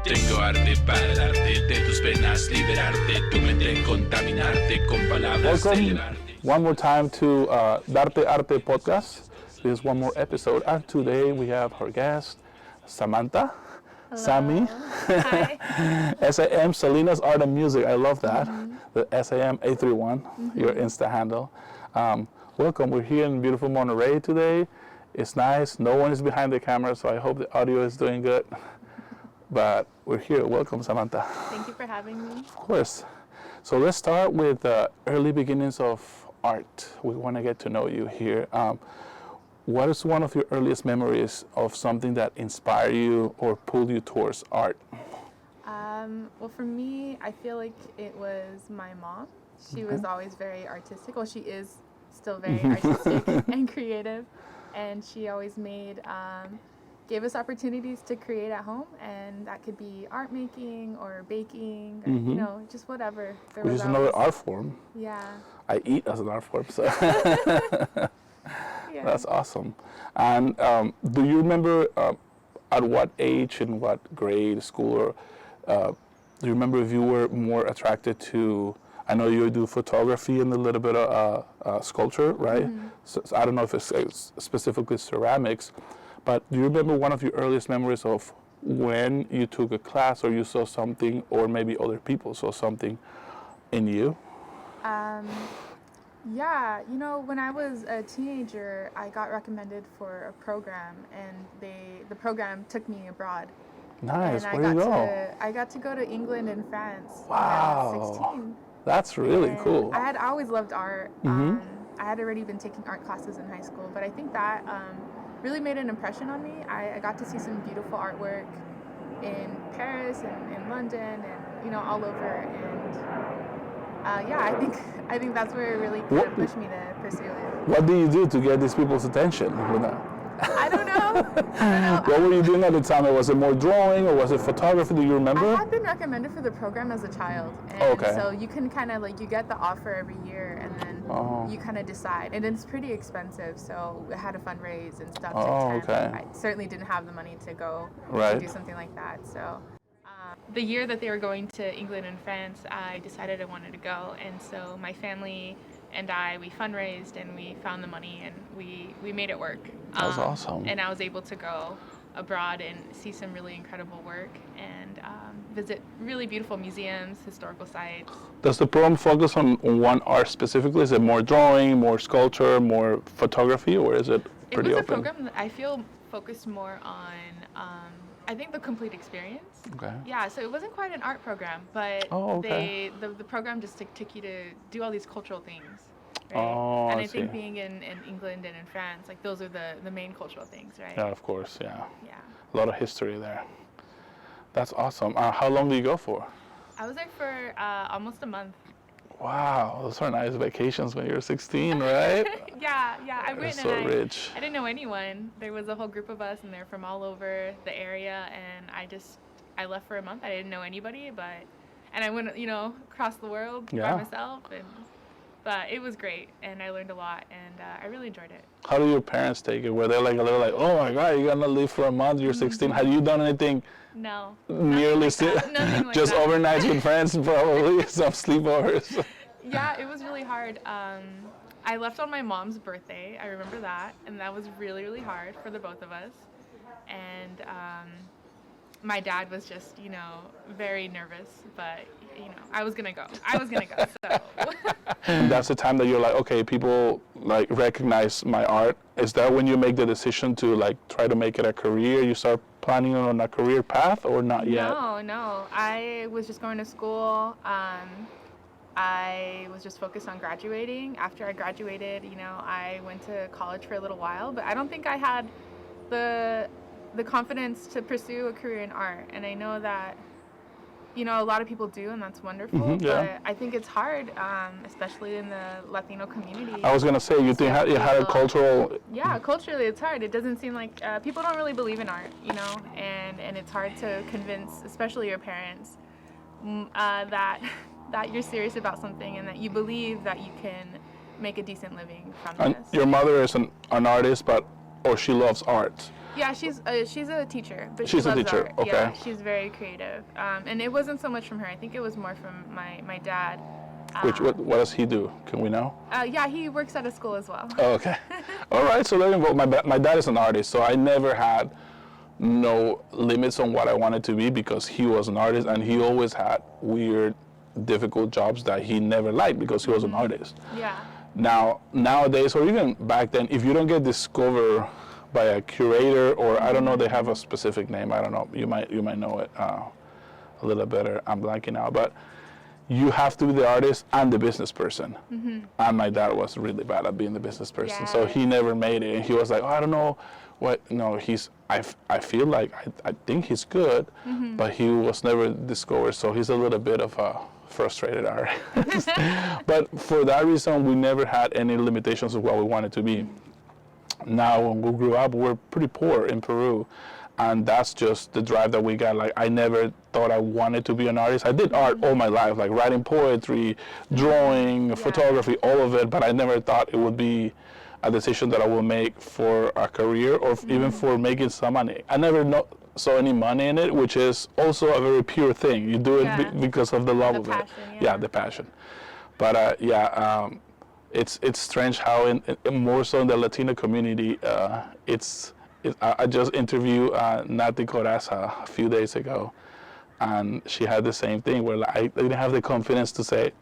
Tengo arte para darte, de tus penas liberarte, tu mente contaminarte con palabras. Welcome one more time to Darte Arte podcast. This is one more episode, and today we have our guest, Samantha. Hello. Sammy. Hi. SAM, Selena's Art and Music. I love that. The SAM 831, your Insta handle. Welcome. We're here in beautiful Monterey today. It's nice. No one is behind the camera, so I hope the audio is doing good. But we're here. Welcome, Samantha. Thank you for having me. Of course. So let's start with the early beginnings of art. We want to get to know you here. What is one of your earliest memories of something that inspired you or pulled you towards art? Well, for me, I feel like it was my mom. She was always very artistic. Well, she is still very artistic and creative. And she always gave us opportunities to create at home. And that could be art making or baking or, you know, just whatever. Which is another art form. Yeah. I eat as an art form, so. Yeah. That's awesome. And do you remember at what age, in what grade, school, or do you remember if you were more attracted to, I know you do photography and a little bit of sculpture, right? So I don't know if it's specifically ceramics, but do you remember one of your earliest memories of when you took a class or you saw something, or maybe other people saw something in you? Yeah, you know, when I was a teenager, I got recommended for a program, and the program took me abroad. Nice. And Where do you go? I got to go to England and France Wow. when I was 16. That's really And cool. I had always loved art. I had already been taking art classes in high school, but I think that really made an impression on me. I got to see some beautiful artwork in Paris and in London and, you know, all over. And yeah, I think that's where it really kind of pushed me to pursue it. What do you do to get these people's attention? I don't know. What were you doing at the time? Was it more drawing or was it photography? Do you remember? I had been recommended for the program as a child. And so you can kind of like, you get the offer every year and then you kind of decide. And it's pretty expensive, so I had to fundraise and stuff to attend. I certainly didn't have the money to go to do something like that. So the year that they were going to England and France, I decided I wanted to go. And so my family and we fundraised and we found the money and we made it work. That was awesome. And I was able to go abroad and see some really incredible work and visit really beautiful museums, historical sites. Does the program focus on one art specifically? Is it more drawing, more sculpture, more photography, or is it pretty open? It was a program that I feel focused more on, I think, the complete experience. Okay. Yeah, so it wasn't quite an art program, but the program just took you to do all these cultural things. Right? Oh, and I I think see. being in England and in France, like those are the main cultural things, right? Yeah, of course, yeah. Yeah. A lot of history there. That's awesome. How long do you go for? I was there for almost a month. Wow, those are nice vacations when you're 16, right? Yeah. I went so and rich. I didn't know anyone. There was a whole group of us, and they're from all over the area. And I left for a month. I didn't know anybody, and I went, you know, across the world by myself. But it was great, and I learned a lot, and I really enjoyed it. How do your parents take it? Were they like a little like, oh my God, you're gonna leave for a month? You're 16. Had you done anything? No. Nearly Nothing like just that. overnights with friends, probably some sleepovers. Yeah, it was really hard. I left on my mom's birthday. I remember that, and that was really, really hard for the both of us. And my dad was just, you know, very nervous, but you know, I was gonna go. So. That's the time that you're like, okay, people like recognize my art. Is that when you make the decision to like try to make it a career? You start planning on a career path, or not yet? No. I was just going to school. I was just focused on graduating. After I graduated, you know, I went to college for a little while, but I don't think I had the confidence to pursue a career in art. And I know that, you know, a lot of people do, and that's wonderful. But I think it's hard, especially in the Latino community. I was gonna say, you think you had a cultural. Yeah, culturally it's hard. It doesn't seem like people don't really believe in art, you know, and it's hard to convince, especially your parents, that you're serious about something and that you believe that you can make a decent living from this. Your mother is an artist, or she loves art. Yeah, she's a teacher, but she's she loves a teacher. art. Okay. Yeah, she's very creative. And it wasn't so much from her. I think it was more from my dad. What does he do? Can we know? Yeah, he works at a school as well. Oh, okay. All right. So my dad is an artist, so I never had no limits on what I wanted to be because he was an artist, and he always had weird, difficult jobs that he never liked because he was an artist. Yeah. Nowadays, or even back then, if you don't get discovered by a curator, or I don't know, they have a specific name. I don't know. You might know it a little better. I'm blanking out, but you have to be the artist and the business person. And my dad was really bad at being the business person, so he never made it. And he was like, oh, I don't know what. No, I feel like I think he's good, but he was never discovered. So he's a little bit of a frustrated artist. But for that reason, we never had any limitations of what we wanted to be. Now, when we grew up, we're pretty poor in Peru. And that's just the drive that we got. Like, I never thought I wanted to be an artist. I did art all my life, like writing poetry, drawing, photography, all of it. But I never thought it would be a decision that I would make for a career or even for making some money. I never saw any money in it, which is also a very pure thing. You do it because of the love of it. Yeah, the passion. But it's strange how in more so in the Latino community, I just interviewed Nati Coraza a few days ago, and she had the same thing where like, I didn't have the confidence to say,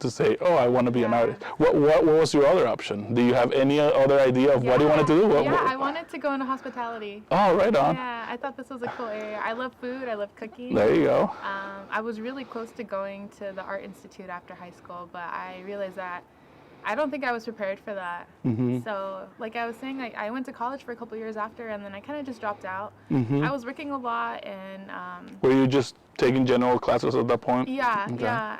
oh, I want to be an artist. What was your other option? Do you have any other idea of what you wanted to do? I wanted to go into hospitality. Oh, right on. Yeah, I thought this was a cool area. I love food. I love cooking. There you go. I was really close to going to the Art Institute after high school, but I realized that I don't think I was prepared for that. So, like I was saying, I went to college for a couple years after, and then I kind of just dropped out. I was working a lot, and were you just taking general classes at that point? Yeah, yeah.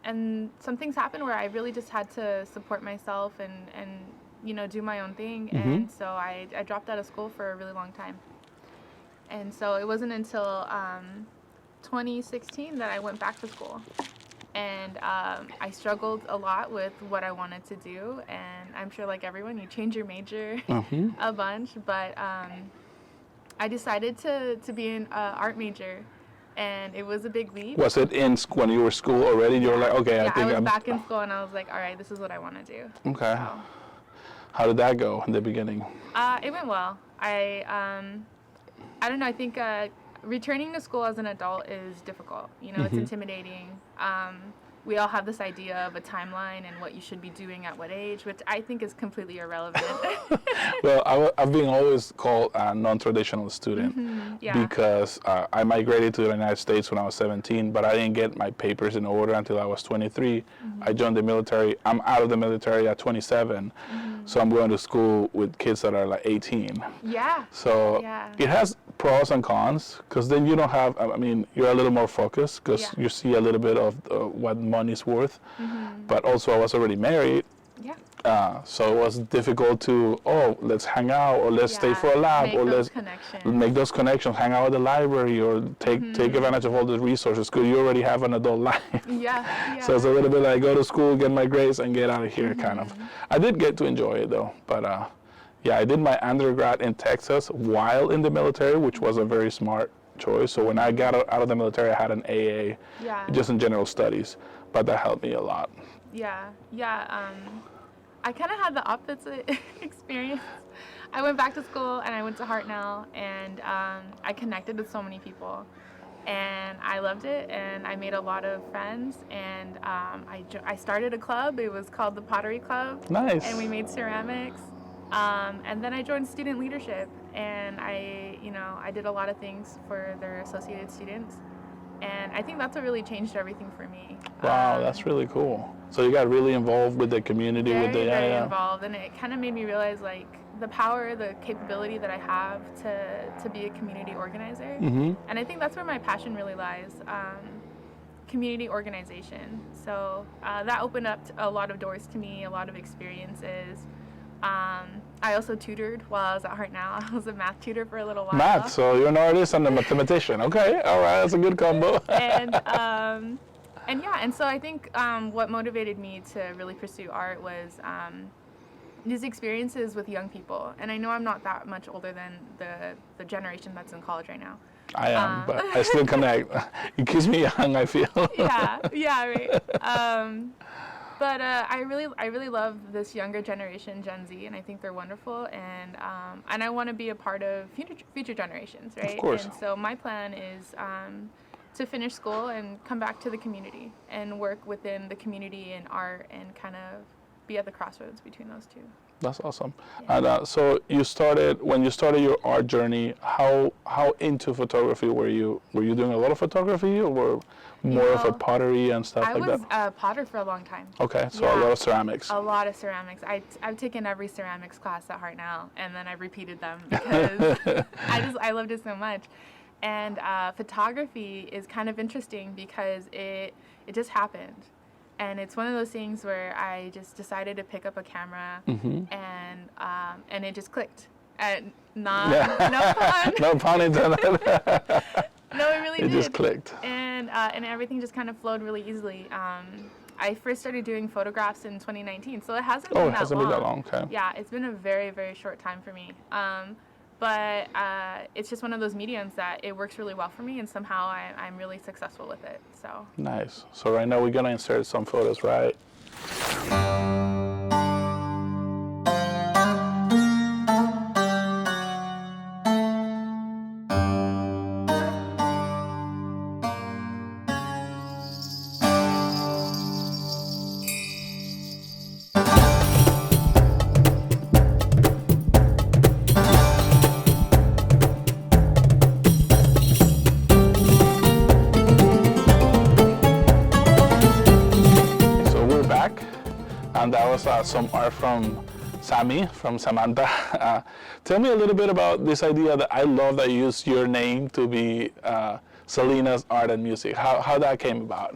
And some things happened where I really just had to support myself and do my own thing. And so I dropped out of school for a really long time. And so it wasn't until 2016 that I went back to school. And I struggled a lot with what I wanted to do, and I'm sure like everyone, you change your major a bunch, but I decided to be an art major, and it was a big leap. Was it when you were in school already? You were like, okay, I think I was back in school, and I was like, all right, this is what I want to do. Okay. So, how did that go in the beginning? It went well. I don't know, I think returning to school as an adult is difficult. It's intimidating. We all have this idea of a timeline and what you should be doing at what age, which I think is completely irrelevant. Well, I've been always called a non-traditional student because I migrated to the United States when I was 17, but I didn't get my papers in order until I was 23. I joined the military. I'm out of the military at 27, so I'm going to school with kids that are like 18. Yeah. So it has pros and cons, because then you don't have, you're a little more focused because you see a little bit of what money's worth. But also I was already married. So it was difficult to, let's hang out, or let's stay for a lab, or let's make those connections, hang out at the library, or take advantage of all the resources, because you already have an adult life. So it's a little bit like go to school, get my grades, and get out of here, kind of. I did get to enjoy it though, but I did my undergrad in Texas while in the military, which was a very smart choice. So when I got out of the military, I had an AA, just in general studies, but that helped me a lot. I kind of had the opposite experience. I went back to school and I went to Hartnell, and I connected with so many people, and I loved it, and I made a lot of friends, and I started a club. It was called the Pottery Club. Nice. And we made ceramics. And then I joined student leadership, and I did a lot of things for their associated students. And I think that's what really changed everything for me. Wow, that's really cool. So you got really involved with the community, very involved, and it kind of made me realize like the power, the capability that I have to be a community organizer. And I think that's where my passion really lies, community organization. So that opened up a lot of doors to me, a lot of experiences. I also tutored while I was at Hartnell. I was a math tutor for a little while. Math, so you're an artist and a mathematician. Okay, all right, that's a good combo. And so I think what motivated me to really pursue art was these experiences with young people. And I know I'm not that much older than the generation that's in college right now. I am, but I still connect. It keeps me young, I feel. yeah, right. But I really love this younger generation, Gen Z, and I think they're wonderful. And I want to be a part of future generations, right? Of course. And so my plan is to finish school and come back to the community and work within the community and art and kind of be at the crossroads between those two. That's awesome. Yeah. And so when you started your art journey, how into photography were you? Were you doing a lot of photography, or were more of a pottery and stuff like that? I was a potter for a long time. Okay, so a lot of ceramics. A lot of ceramics. I've taken every ceramics class at Hartnell, and then I've repeated them because I loved it so much. And photography is kind of interesting because it just happened. And it's one of those things where I just decided to pick up a camera, and it just clicked. And no pun. No pun intended. No, it really did. It just clicked. And everything just kind of flowed really easily. I first started doing photographs in 2019, so it hasn't been that long. Oh, it hasn't been that long, okay. Yeah, it's been a very, very short time for me. But it's just one of those mediums that it works really well for me, and somehow I'm really successful with it. So nice. So right now we're gonna insert some photos, right? And that was some art from Samantha. Tell me a little bit about this idea that I love that you use your name to be Selena's Art and Music. How that came about?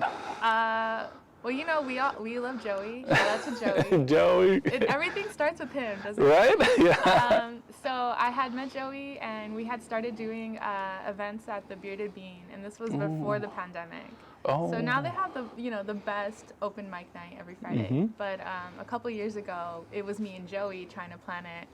Well, you know, we love Joey. Shout out to Joey. Joey. Everything starts with him, doesn't it? Right? Yeah. So I had met Joey, and we had started doing events at the Bearded Bean, and this was before the pandemic. Oh. So now they have the best open mic night every Friday. But a couple years ago, it was me and Joey trying to plan it.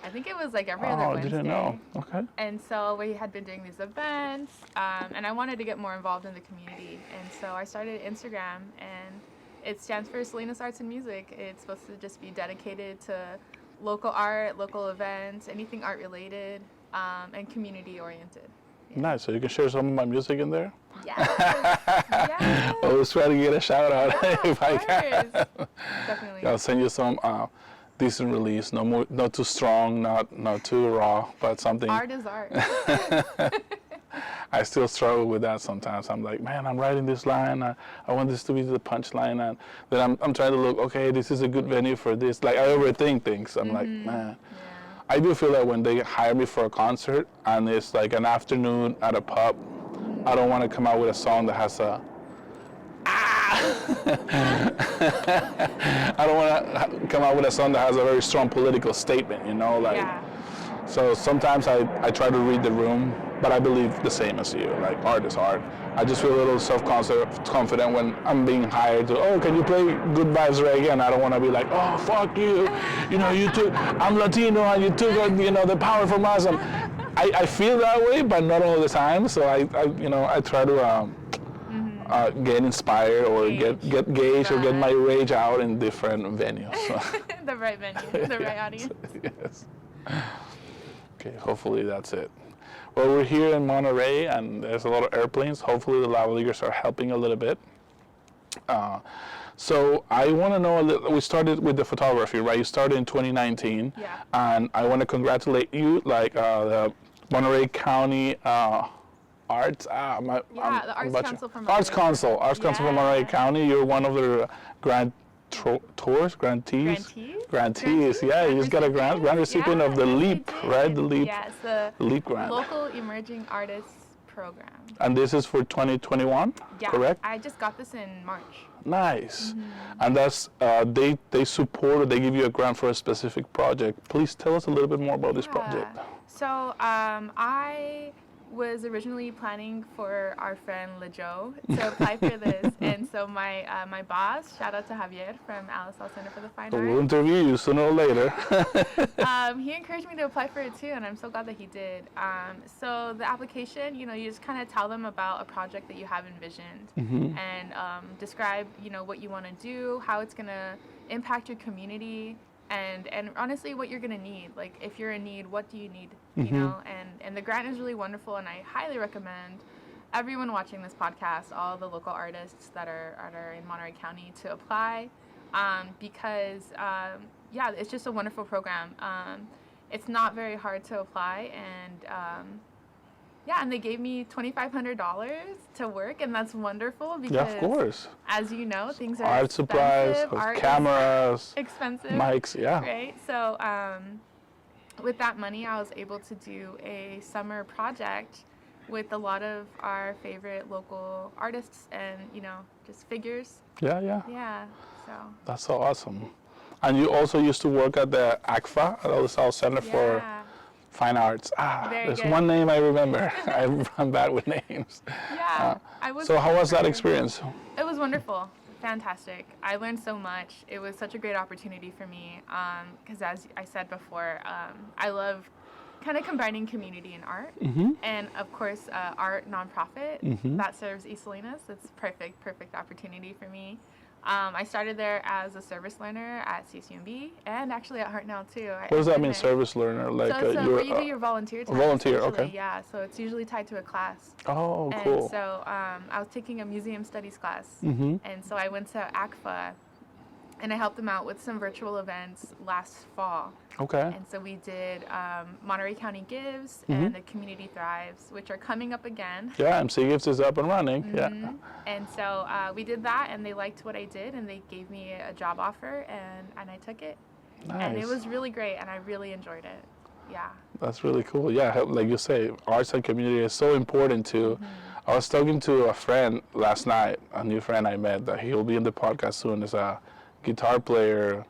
I think it was like every other Wednesday. Oh, didn't know. Okay. And so we had been doing these events, and I wanted to get more involved in the community. And so I started Instagram, and it stands for Selena's Arts and Music. It's supposed to just be dedicated to local art, local events, anything art related, and community oriented. Yeah. Nice. So you can share some of my music in there? Yes. Yes. I was trying to get a shout out if I can. Definitely. I'll send you some decent release. Not too strong, not too raw, but something. Art is art. I still struggle with that sometimes. I'm like, man, I'm writing this line. I want this to be the punchline, and then I'm trying to look. Okay, this is a good venue for this. Like I overthink things. I'm like, man. Yeah. I do feel that when they hire me for a concert and it's like an afternoon at a pub, I don't want to come out with a song that has a I don't want to come out with a song that has a very strong political statement, you know, like. Yeah. So sometimes I try to read the room, but I believe the same as you. Like art is art. I just feel a little self-confident when I'm being hired to, oh, can you play Good Vibes Reggae? And I don't want to be like, oh, fuck you. You know, I'm Latino and you took, the power from us. And I feel that way, but not all the time. So I try to get inspired or get gauged or get my rage out in different venues. So. The right venue, the right audience. Yes. Okay, hopefully that's it. Well, we're here in Monterey, and there's a lot of airplanes. Hopefully the lavaliers are helping a little bit. So I want to know, we started with the photography, right? You started in 2019. Yeah. And I want to congratulate you, like the Monterey County Arts. The Arts Council from Monterey. Arts Council from Monterey County. You're one of the grantees. Yeah, you just got a grant recipient of the LEAP, right? The LEAP. Yes, the LEAP grant. Local Emerging Artists Program. And this is for 2021, correct? I just got this in March. Nice. And that's they support or they give you a grant for a specific project. Please tell us a little bit more about this project. So I was originally planning for our friend LeJoe to apply for this, and so my boss, shout out to Javier from Alice Center for the Fine Arts. We'll interview you sooner or later. He encouraged me to apply for it too, and I'm so glad that he did. So the application, you just kind of tell them about a project that you have envisioned, and describe, what you want to do, how it's gonna impact your community. And honestly, what you're gonna need. Like, if you're in need, what do you need? And the grant is really wonderful, and I highly recommend everyone watching this podcast, all the local artists that are in Monterey County, to apply, because it's just a wonderful program. It's not very hard to apply, and they gave me $2,500 to work, and that's wonderful because, of course, as you know, things are art supplies, cameras, expensive, mics, right? So with that money, I was able to do a summer project with a lot of our favorite local artists and just figures. Yeah. So that's so awesome. And you also used to work at the ACFA, the South Center for Fine Arts. There's one name I remember. I'm bad with names. Yeah, I was. So how was that experience? It was wonderful, fantastic. I learned so much. It was such a great opportunity for me because, as I said before, I love kind of combining community and art, and of course, art nonprofit that serves East Salinas. It's perfect opportunity for me. I started there as a service learner at CSUMB and actually at Hartnell too. What does that mean, service learner? Like so where you do your volunteer time. Volunteer, okay. Yeah, so it's usually tied to a class. Oh, cool. And so I was taking a museum studies class, and so I went to ACFA, and I helped them out with some virtual events last fall. Okay. And so we did Monterey County Gives and the Community Thrives, which are coming up again. Yeah, MC Gives is up and running. Yeah. And so we did that, and they liked what I did, and they gave me a job offer, and I took it. Nice. And it was really great, and I really enjoyed it. Yeah. That's really cool. Yeah, like you say, arts and community is so important too. I was talking to a friend last night, a new friend I met, that he'll be in the podcast soon. Is a guitar player,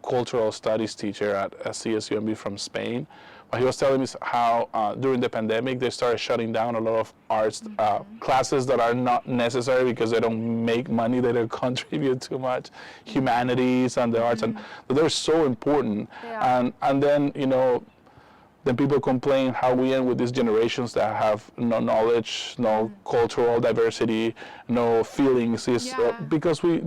cultural studies teacher at CSUMB from Spain. But he was telling me how during the pandemic they started shutting down a lot of arts classes that are not necessary because they don't make money, they don't contribute too much. Humanities and the arts, and they're so important. And then then people complain how we end with these generations that have no knowledge, no cultural diversity, no feelings. Because we,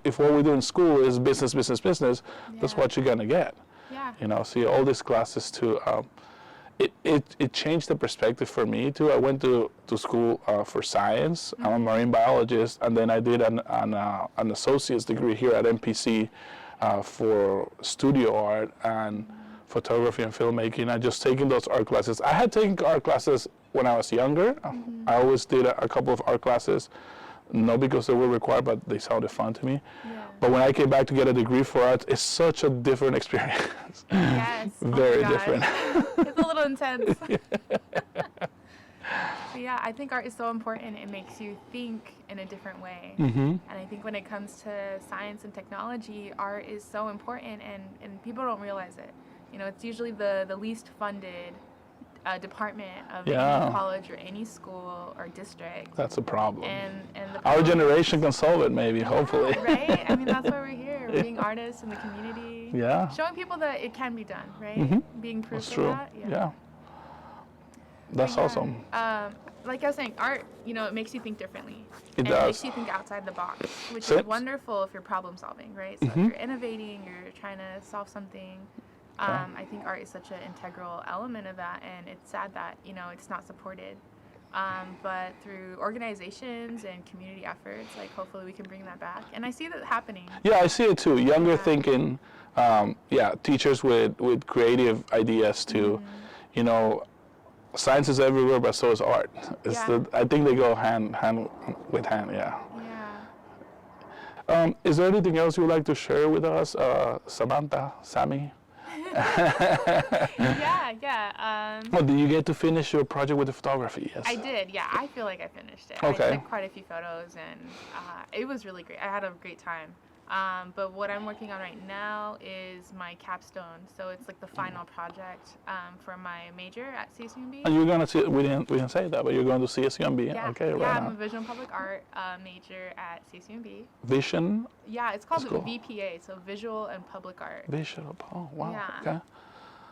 if what we do in school is business, that's what you're gonna get. See all these classes too. It changed the perspective for me too. I went to school for science. I'm a marine biologist, and then I did an associate's degree here at MPC for studio art and photography and filmmaking. I just taken those art classes. I had taken art classes when I was younger. I always did a couple of art classes, not because they were required, but they sounded fun to me. But when I came back to get a degree for art, it's such a different experience. Yes. Very different. It's a little intense. But yeah, I think art is so important. It makes you think in a different way. And I think when it comes to science and technology, art is so important, and people don't realize it. It's usually the least funded department of any college or any school or district. That's a problem. And our generation can solve it, maybe, hopefully. Right? I mean, that's why we're here, being artists in the community. Yeah. Showing people that it can be done, right? Being proof of that. Yeah. That's awesome. Like I was saying, art, it makes you think differently. It does. It makes you think outside the box, which is wonderful if you're problem solving, right? So if you're innovating, you're trying to solve something. I think art is such an integral element of that, and it's sad that, it's not supported. But through organizations and community efforts, hopefully we can bring that back. And I see that happening. Yeah, I see it too. Younger thinking, teachers with creative ideas too. Science is everywhere, but so is art. I think they go hand with hand, is there anything else you would like to share with us, Samantha, Sammy? Did you get to finish your project with the photography? Yes. I did. Yeah, I feel like I finished it. Okay. I took quite a few photos, and it was really great. I had a great time. But what I'm working on right now is my capstone. So it's like the final project for my major at CSUMB. And you're gonna see, we didn't say that, but you're going to CSUMB. Yeah. Okay, right. Yeah, I'm a visual and public art major at CSUMB. Vision? Yeah, it's called VPA, so Visual and Public Art. Visual. Oh, wow. Yeah. Okay.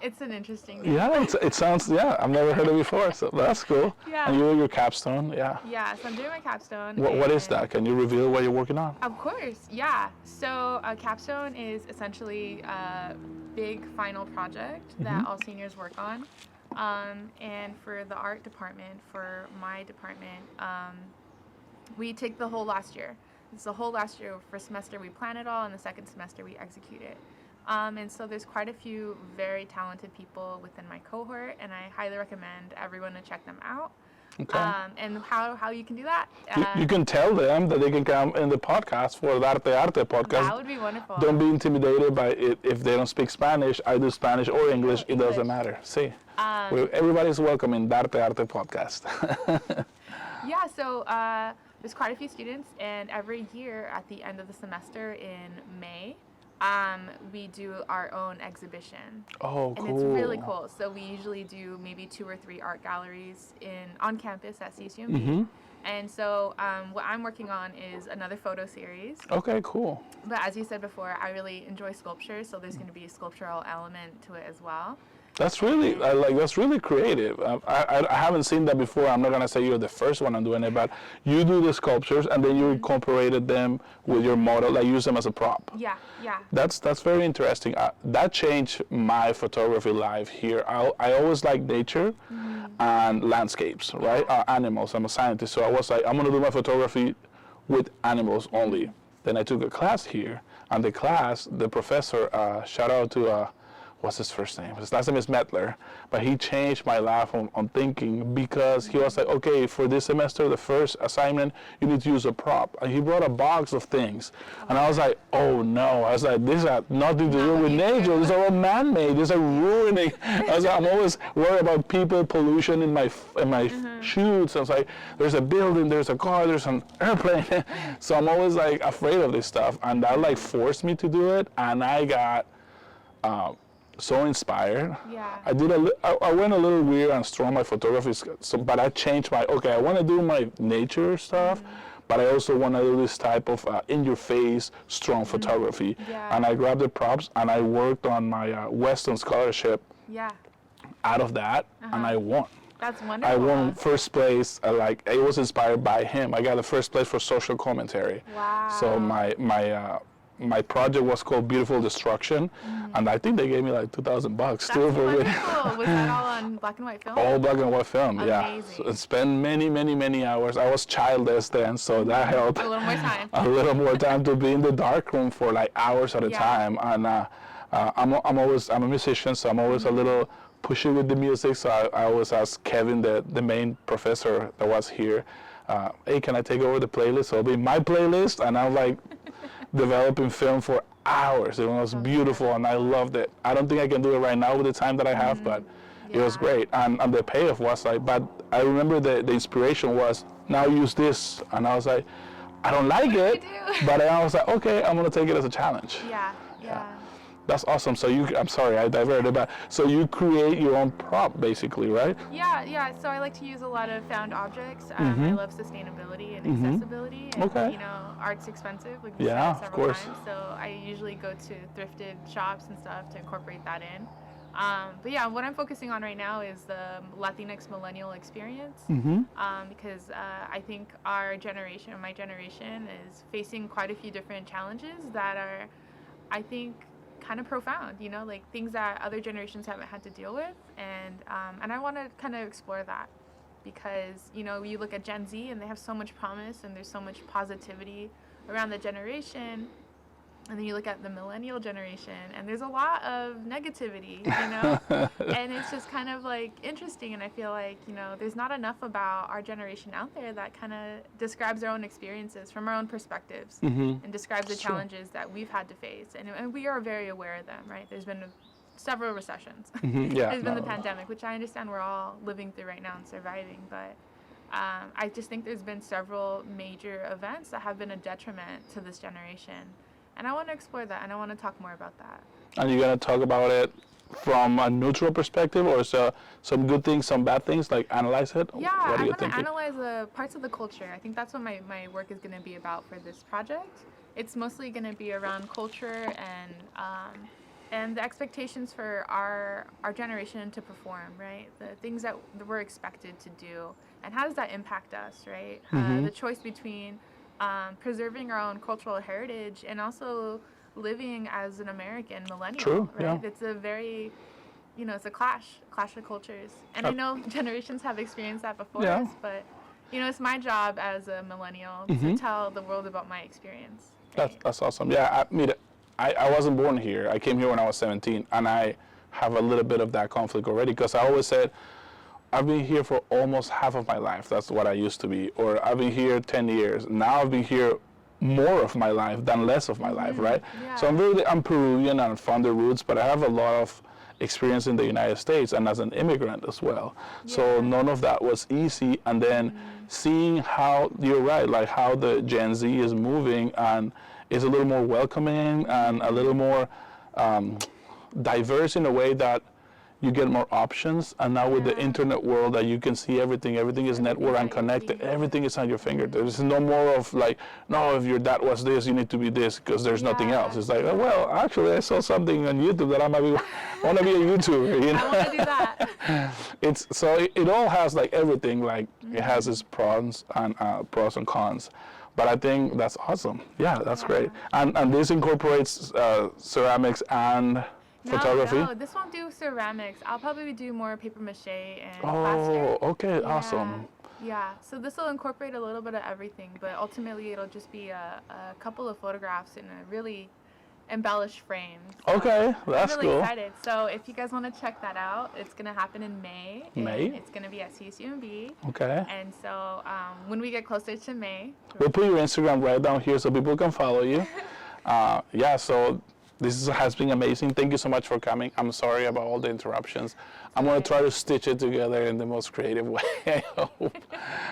It's an interesting name. Yeah, it sounds, I've never heard it before, so that's cool. Yeah. And you do your capstone, yeah. Yeah, so I'm doing my capstone. What is that? Can you reveal what you're working on? Of course, yeah. So a capstone is essentially a big final project that all seniors work on. And for the art department, for my department, we take the whole last year. It's the whole last year. First semester we plan it all, and the second semester we execute it. And so there's quite a few very talented people within my cohort, and I highly recommend everyone to check them out. Okay. And how you can do that? You can tell them that they can come in the podcast for Darte Arte podcast. That would be wonderful. Don't be intimidated by it if they don't speak Spanish. I do Spanish or English. It doesn't matter. See, everybody's welcome in Darte Arte podcast. Yeah, so there's quite a few students, and every year at the end of the semester in May, we do our own exhibition. Oh, cool. And it's really cool. So we usually do maybe 2 or 3 art galleries on campus at CSUMB. And so what I'm working on is another photo series. Okay, cool. But as you said before, I really enjoy sculpture, so there's going to be a sculptural element to it as well. That's really that's really creative. I haven't seen that before. I'm not gonna say you're the first one on doing it, but you do the sculptures and then you incorporated them with your model. Like use them as a prop. Yeah, yeah. That's very interesting. That changed my photography life here. I always like nature and landscapes, right? Animals. I'm a scientist, so I was like, I'm gonna do my photography with animals only. Then I took a class here, and the professor, shout out to. What's his first name? His last name is Metler, but he changed my life on thinking because he was like, okay, for this semester, the first assignment, you need to use a prop. And he brought a box of things. And I was like, oh no. I was like, this has nothing to do with nature. These are all man-made. These are ruining. I was like, I'm always worried about people, pollution in my shoots. I was like, there's a building, there's a car, there's an airplane. So I'm always like afraid of this stuff. And that like forced me to do it. And I got, so inspired. Yeah. I went a little weird and strong my photography, but I changed I want to do my nature stuff, but I also want to do this type of in-your-face, strong photography. Yeah. And I grabbed the props and I worked on my Western scholarship out of that, and I won. That's wonderful. I won first place. It was inspired by him. I got the first place for social commentary. Wow. So my project was called Beautiful Destruction, and I think they gave me like $2,000 too for winning. Was that all on black and white film? All black and white film, Amazing. yeah. So I spent many hours. I was childless then, so that helped. A little more time. A little more time to be in the dark room for like hours at a time. And I'm a musician, so I'm always a little pushy with the music. So I always ask Kevin, the main professor that was here, hey, can I take over the playlist? So it'll be my playlist, and I'm like developing film for hours. It was beautiful, and I loved it. I don't think I can do it right now with the time that I have, but it was great. And the payoff was like, but I remember the inspiration was, now use this. And I was like, I don't like it, but I was like, okay, I'm gonna take it as a challenge. Yeah. That's awesome. So I'm sorry, I diverted, but so you create your own prop basically, right? Yeah. So I like to use a lot of found objects. I love sustainability and accessibility. And, art's expensive, like we said several times. So I usually go to thrifted shops and stuff to incorporate that in. But yeah, what I'm focusing on right now is the Latinx millennial experience. Because I think my generation is facing quite a few different challenges that are, I think, kind of profound, like things that other generations haven't had to deal with, and I want to kind of explore that, because you look at Gen Z and they have so much promise and there's so much positivity around the generation, and then you look at the millennial generation and there's a lot of negativity, and it's just kind of like interesting, and I feel like there's not enough about our generation out there that kind of describes their own experiences from our own perspectives and describes the challenges that we've had to face, and we are very aware of them, right? There's been several recessions. There's been the pandemic, which I understand we're all living through right now and surviving, but I just think there's been several major events that have been a detriment to this generation. And I want to explore that, and I want to talk more about that. And you're going to talk about it from a neutral perspective, or some good things, some bad things, like analyze it? Yeah, I'm going to analyze the parts of the culture. I think that's what my work is going to be about for this project. It's mostly going to be around culture and the expectations for our generation to perform, right? The things that we're expected to do, and how does that impact us, right? The choice between preserving our own cultural heritage and also living as an American millennial. True, right? yeah. It's a very, it's a clash of cultures. And I know generations have experienced that before us, but, it's my job as a millennial to tell the world about my experience. Right? That's awesome. Yeah, I wasn't born here. I came here when I was 17, and I have a little bit of that conflict already, because I always said, I've been here for almost half of my life. That's what I used to be. Or I've been here 10 years. Now I've been here more of my life than less of my life, right? Yeah. So I'm Peruvian and from the roots, but I have a lot of experience in the United States and as an immigrant as well. Yeah. So none of that was easy. And then seeing how, you're right, like how the Gen Z is moving and is a little more welcoming and a little more diverse in a way that you get more options. And now with the internet world, that you can see everything is networked and connected, everything is on your finger. There's no more of like, no, if your dad was this, you need to be this, because there's nothing else. It's like, oh, well, actually I saw something on YouTube that I want to be a YouTuber, you know? I want to do that. It all has like everything, like it has its pros and cons. But I think that's awesome. Yeah, that's great. And this incorporates ceramics and photography? No, this won't do ceramics. I'll probably do more paper mache and plaster. Oh, okay, awesome. Yeah, so this will incorporate a little bit of everything, but ultimately it'll just be a couple of photographs in a really embellished frame. So okay, that's I'm really cool. excited. So if you guys want to check that out, it's going to happen in May. May? It's going to be at CSUMB. Okay. And so when we get closer to May. We'll put your Instagram right down here so people can follow you. So this has been amazing. Thank you so much for coming. I'm sorry about all the interruptions. I'm going to try to stitch it together in the most creative way, I hope.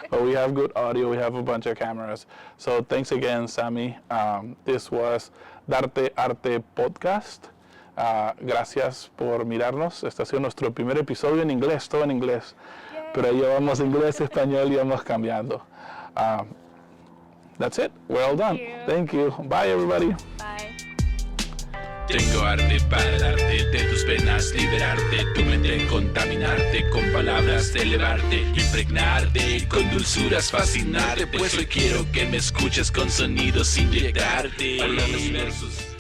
But we have good audio. We have a bunch of cameras. So thanks again, Sammy. This was Darte Arte Podcast. Gracias por mirarnos. Este ha sido nuestro primer episodio en inglés, todo en inglés. Yay. Pero ahí vamos inglés, español y vamos cambiando. That's it. Well done. Thank you. Bye, everybody. Bye. Tengo arte para darte, de tus penas liberarte, tu mente contaminarte, con palabras elevarte, impregnarte, con dulzuras fascinarte, pues hoy quiero que me escuches con sonidos inyectarte. Habla los versos.